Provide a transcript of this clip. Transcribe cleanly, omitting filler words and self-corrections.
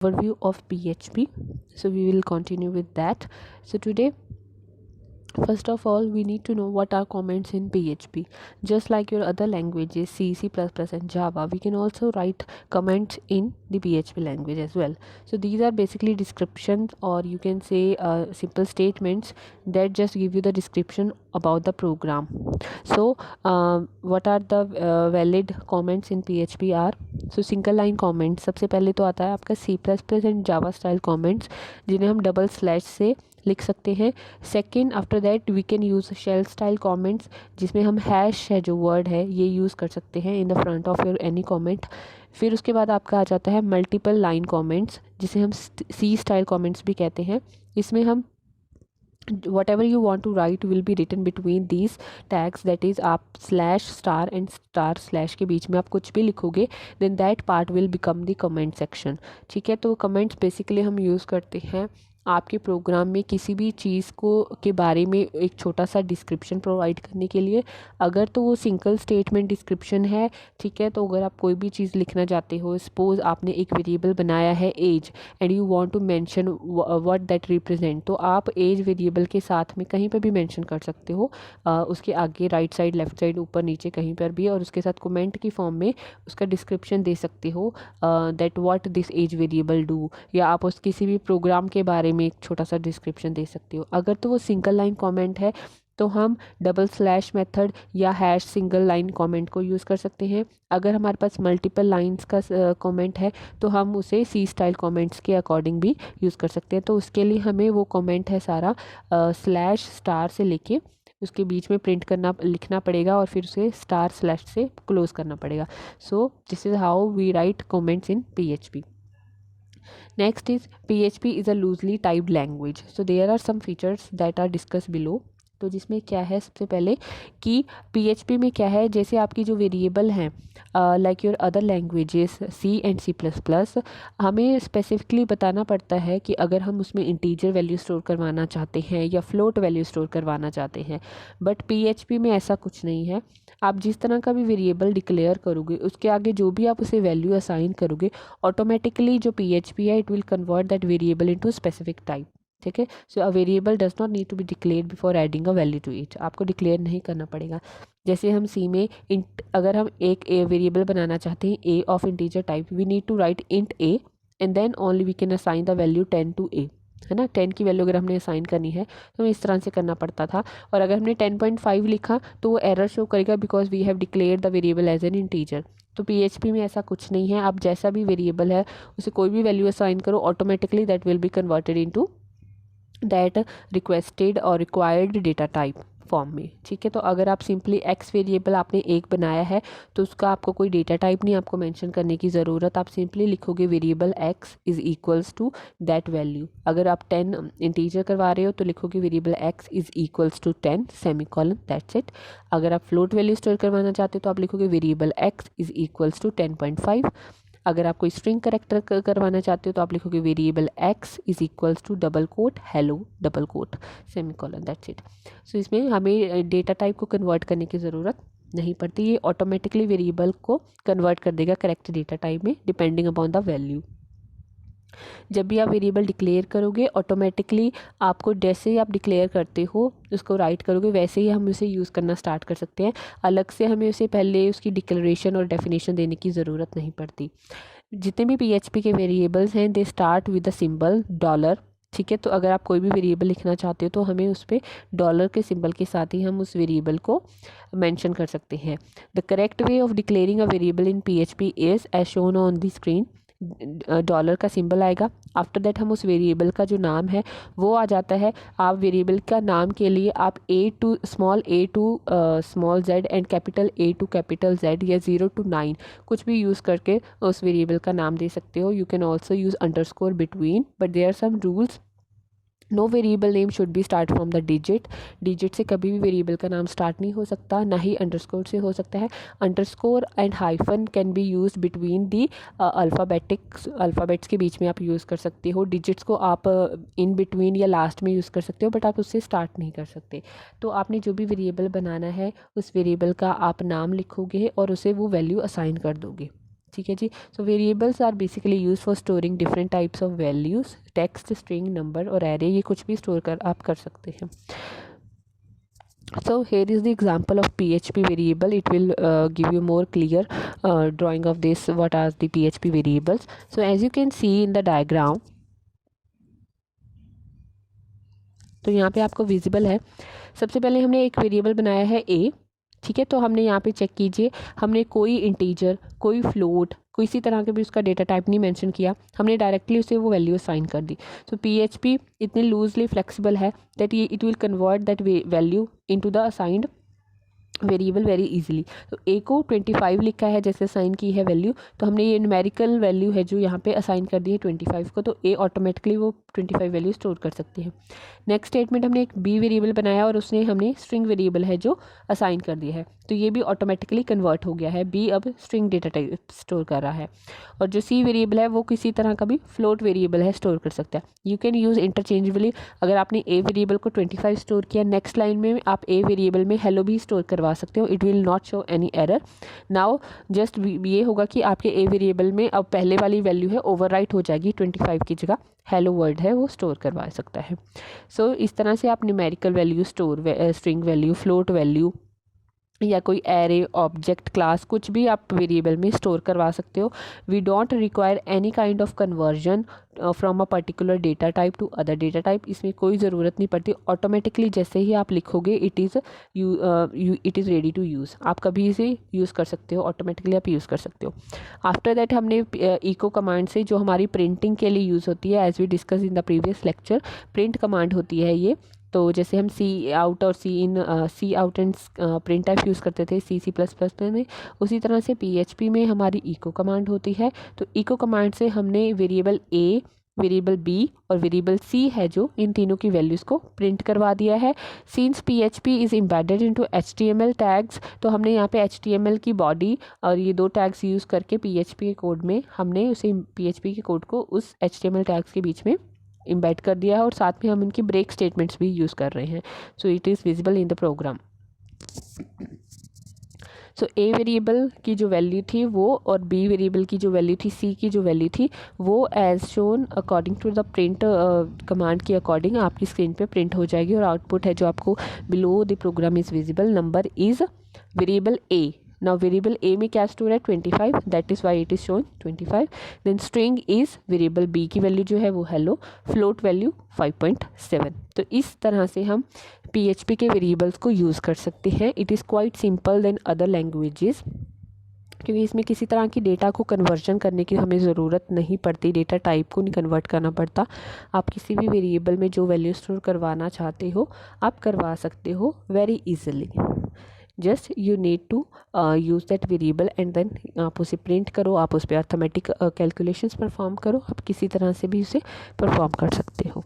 overview of PHP. So we will continue with that. So today, first of all, we need to know what are comments in PHP. Just like your other languages, C, C++, and Java, we can also write comments in the PHP language as well. So these are basically descriptions, or you can say simple statements that just give you the description about the program. So what are the valid comments in PHP are, so single line comment सबसे पहले तो आता है आपका C++ and Java style comments, जिन्हें हम double slash से लिख सकते हैं. Second, after that we can use shell style comments, जिसमें हम हैश है जो वर्ड है ये यूज़ कर सकते हैं in the front of your any comment. फिर उसके बाद आपका आ जाता है मल्टीपल लाइन कमेंट्स, जिसे हम सी स्टाइल कमेंट्स भी कहते हैं. इसमें हम whatever you want to write will be written between these tags, that is आप slash star and star slash के बीच में आप कुछ भी लिखोगे, then that part will become the comment section. ठीक है, तो कमेंट्स बेसिकली हम यूज़ करते हैं आपके प्रोग्राम में किसी भी चीज़ को के बारे में एक छोटा सा डिस्क्रिप्शन प्रोवाइड करने के लिए. अगर तो वो सिंगल स्टेटमेंट डिस्क्रिप्शन है, ठीक है, तो अगर आप कोई भी चीज़ लिखना चाहते हो, सपोज आपने एक वेरिएबल बनाया है as and you want to mention what that represent, तो आप एज वेरिएबल के साथ में कहीं पर भी मेंशन कर सकते हो, उसके आगे राइट साइड, लेफ्ट साइड, ऊपर नीचे कहीं पर भी, और उसके साथ कमेंट की फॉर्म में उसका डिस्क्रिप्शन दे सकते हो that what this as variable do, या आप उस किसी भी प्रोग्राम के बारे में एक छोटा सा डिस्क्रिप्शन दे सकते हो. अगर तो वो सिंगल लाइन कमेंट है तो हम डबल स्लैश मेथड या हैश सिंगल लाइन कमेंट को यूज़ कर सकते हैं. अगर हमारे पास मल्टीपल लाइंस का कमेंट है तो हम उसे सी स्टाइल कमेंट्स के अकॉर्डिंग भी यूज़ कर सकते हैं. तो उसके लिए हमें वो कमेंट है सारा स्लैश स्टार से लेके उसके बीच में प्रिंट करना लिखना पड़ेगा और फिर उसे स्टार स्लैश से क्लोज करना पड़ेगा. So this is how we write comments in PHP. Next is PHP is a loosely typed language. So there are some features that are discussed below. तो जिसमें क्या है, सबसे पहले कि PHP में क्या है, जैसे आपकी जो वेरिएबल हैं like your other languages C and C++, हमें स्पेसिफिकली बताना पड़ता है कि अगर हम उसमें इंटीजर वैल्यू स्टोर करवाना चाहते हैं या फ्लोट वैल्यू स्टोर करवाना चाहते हैं. बट PHP में ऐसा कुछ नहीं है. आप जिस तरह का भी वेरिएबल डिक्लेयर करोगे, उसके आगे जो भी आप उसे वैल्यू असाइन करोगे, ऑटोमेटिकली जो PHP है it will convert that variable into specific type. ठीक है, so a variable does not need to be declare before adding a value to it. आपको डिक्लेयर नहीं करना पड़ेगा. जैसे हम सी में इंट, अगर हम एक वेरिएबल बनाना चाहते हैं a of integer type, we need to write int a and then only we can assign the value 10 to a, है ना. 10 की वैल्यू अगर हमने असाइन करनी है तो हमें इस तरह से करना पड़ता था. और अगर हमने 10.5 लिखा तो वो एरर शो करेगा because we have declare the variable as an integer. तो PHP में ऐसा कुछ नहीं है. आप जैसा भी वेरिएबल है उसे कोई भी वैल्यू असाइन करो, automatically that will be converted into that requested और रिक्वायर्ड डेटा टाइप फॉर्म में. ठीक है, तो अगर आप सिंपली एक्स वेरिएबल आपने एक बनाया है तो उसका आपको कोई डेटा टाइप नहीं आपको मेंशन करने की ज़रूरत. आप सिंपली लिखोगे variable x is equals to that value. अगर आप 10 इंटीजर करवा रहे हो तो लिखोगे variable x is equals to 10 semicolon, that's it. अगर आप फ्लोट वैल्यू स्टोर करवाना चाहते हो तो आप लिखोगे variable x is equals to 10.5. अगर आप कोई स्ट्रिंग करेक्टर करवाना चाहते हो तो आप लिखोगे variable x is equals to double quote hello double quote semicolon, that's it. So इसमें हमें डेटा टाइप को कन्वर्ट करने की ज़रूरत नहीं पड़ती. ये ऑटोमेटिकली वेरिएबल को कन्वर्ट कर देगा करेक्ट डेटा टाइप में डिपेंडिंग अपॉन द वैल्यू. जब भी आप वेरिएबल डिक्लेयर करोगे, ऑटोमेटिकली आपको जैसे ही आप डिक्लेयर करते हो उसको राइट करोगे, वैसे ही हम उसे यूज़ करना स्टार्ट कर सकते हैं. अलग से हमें उसे पहले उसकी डिक्लेरेशन और डेफिनेशन देने की ज़रूरत नहीं पड़ती. जितने भी PHP के वेरिएबल्स हैं they start with the symbol dollar. ठीक है, तो अगर आप कोई भी वेरिएबल लिखना चाहते हो तो हमें उस पर डॉलर के सिंबल के साथ ही हम उस वेरिएबल को मेंशन कर सकते हैं. The correct way of declaring a variable in PHP is as shown on the screen. Dollar का सिंबल आएगा, आफ्टर दैट हम उस वेरिएबल का जो नाम है वो आ जाता है. आप वेरिएबल का नाम के लिए आप a to small z and capital A to capital Z या 0 to 9 कुछ भी यूज़ करके उस वेरिएबल का नाम दे सकते हो. You can also use underscore between, but there are some rules. No variable name should be start from the digit. Digit से कभी भी वेरिएबल का नाम स्टार्ट नहीं हो सकता, ना ही अंडरस्कोर से हो सकता है. Underscore and hyphen can be use between the alphabets के बीच में आप यूज़ कर सकते हो. डिजिट्स को आप इन बिटवीन या लास्ट में यूज़ कर सकते हो, बट आप उससे स्टार्ट नहीं कर सकते. तो आपने जो भी वेरिएबल बनाना है उस वेरिएबल का आप नाम लिखोगे और उसे वो वैल्यू असाइन कर दोगे. ठीक है जी। So variables are basically use for storing different types of values, text, string, number और एरे, ये कुछ भी स्टोर कर आप कर सकते हैं। So here is the example of PHP variable. It will give you more clear drawing of this, what are the PHP variables. So as you can see in the diagram, तो यहाँ पे आपको visible है। सबसे पहले हमने एक variable बनाया है a, ठीक है। तो हमने यहाँ पे चेक कीजिए, हमने कोई इंटीजर, कोई फ्लोट, कोई इसी तरह के भी उसका डेटा टाइप नहीं मेंशन किया, हमने डायरेक्टली उसे वो वैल्यू असाइन कर दी। सो PHP इतने लूजली फ्लेक्सिबल है that it will convert that value into the assigned variable very easily. तो ए को 25 लिखा है जैसे असाइन की है वैल्यू, तो हमने ये न्यूमेरिकल वैल्यू है जो यहाँ पे असाइन कर दी है 25 को, तो ए ऑटोमेटिकली वो 25 वैल्यू स्टोर कर सकती है। नेक्स्ट स्टेटमेंट हमने एक बी वेरिएबल बनाया और उसने हमने स्ट्रिंग वेरिएबल है जो असाइन कर दिया है, तो ये भी ऑटोमेटिकली कन्वर्ट हो गया है, बी अब स्ट्रिंग डेटा टाइप स्टोर कर रहा है। और जो सी वेरिएबल है वो किसी तरह का भी फ्लोट वेरिएबल है, स्टोर कर सकता है। You can use interchangeably. अगर आपने ए वेरिएबल को 25 स्टोर किया, नेक्स्ट लाइन में आप ए वेरिएबल में हेलो भी स्टोर करवा सकते हो, it will not show any error. Now just ये होगा कि आपके ए वेरिएबल में अब पहले वाली वैल्यू है ओवरराइट हो जाएगी, 25 की जगह हेलो वर्ड है वो स्टोर करवा सकता है। सो इस तरह से आप numerical value, string value, float value या कोई एरे, ऑब्जेक्ट, क्लास, कुछ भी आप वेरिएबल में स्टोर करवा सकते हो। We don't require any kind of conversion from a particular data type to other data type, इसमें कोई ज़रूरत नहीं पड़ती। ऑटोमेटिकली जैसे ही आप लिखोगे it is ready to use, आप कभी इसे यूज़ कर सकते हो, ऑटोमेटिकली आप यूज़ कर सकते हो। आफ्टर दैट हमने इको कमांड से, जो हमारी प्रिंटिंग के लिए यूज़ होती है, as we discuss in the previous lecture, print command होती है ये। तो जैसे हम सी आउट और C out and print type use करते थे C++ में, उसी तरह से PHP में हमारी इको कमांड होती है। तो इको कमांड से हमने वेरिएबल A, वेरिएबल B और वेरिएबल C है जो, इन तीनों की वैल्यूज़ को प्रिंट करवा दिया है। Since PHP is embedded into HTML tags, तो हमने यहाँ पे HTML की बॉडी और ये दो टैग्स यूज़ करके PHP के कोड में हमने उसे PHP के कोड को उस HTML टैग्स के बीच में इम्बेड कर दिया है, और साथ में हम इनकी ब्रेक स्टेटमेंट्स भी यूज़ कर रहे हैं। So it is visible in the program. So a variable की जो वैल्यू थी वो, और बी वेरिएबल की जो वैल्यू थी, सी की जो वैल्यू थी वो as shown according to the print command के अकॉर्डिंग आपकी स्क्रीन पे प्रिंट हो जाएगी। और आउटपुट है जो आपको below the program is visible, number is variable A. Now variable A में क्या स्टोर है 25, that is why it is shown 25. Then string is variable B की वैल्यू जो है वो hello, float वैल्यू 5.7। तो इस तरह से हम PHP के वेरिएबल्स को यूज़ कर सकते हैं। It is quite simple then other languages, क्योंकि इसमें किसी तरह की डेटा को कन्वर्जन करने की हमें ज़रूरत नहीं पड़ती, डेटा टाइप को नहीं कन्वर्ट करना पड़ता। आप किसी भी वेरिएबल में जो वैल्यू स्टोर करवाना चाहते हो आप करवा सकते हो very easily. Just you need to use that variable and then आप उसे प्रिंट करो, आप उस पर अर्थमेटिक कैलकुलेशंस परफॉर्म करो, आप किसी तरह से भी उसे परफॉर्म कर सकते हो।